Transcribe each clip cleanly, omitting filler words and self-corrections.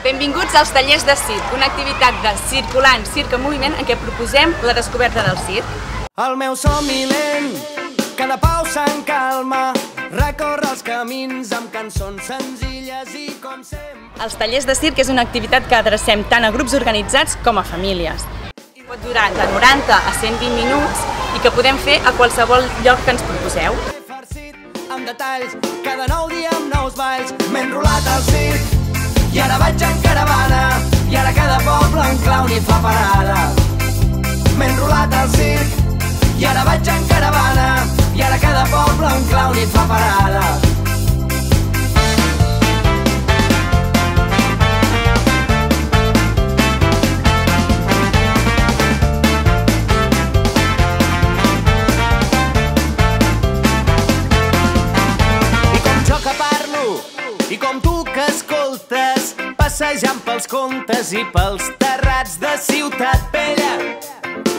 Benvinguts als tallers de circ, una activitat de circulant, circ en moviment en què proposem la descoberta del circ. El meu somni lent, cada pau se'n calma, recorre els camins amb cançons senzilles i com sempre... Els tallers de circ és una activitat que adrecem tant a grups organitzats com a famílies. Pot durar de 90 a 120 minuts i que podem fer a qualsevol lloc que ens proposeu. Amb detalls, cada nou dia amb nous balls, m'he enrolat al circ i ara vaig en caravana i ara cada poble en clown hi fa parada. M'he enrolat al circ i ara vaig en caravana i ara cada poble en clown hi fa parada. I com tu que escoltes, passejant pels contes i pels terrats de Ciutat Vella,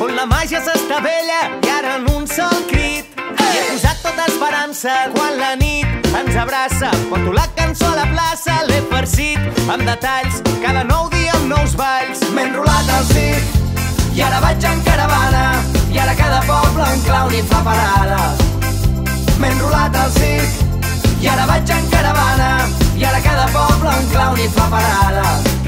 on la màgia s'estavella i ara en un sol crit hi he posat tota esperança quan la nit ens abraça. Porto la cançó a la plaça, l'he farcit amb detalls, cada nou dia amb nous balls. M'he enrolat al circ i ara vaig en caravana i ara cada poble en clown hi fa parada. M'he enrolat al circ i ara vaig en caravana i ara cada poble en clown hi fa parada.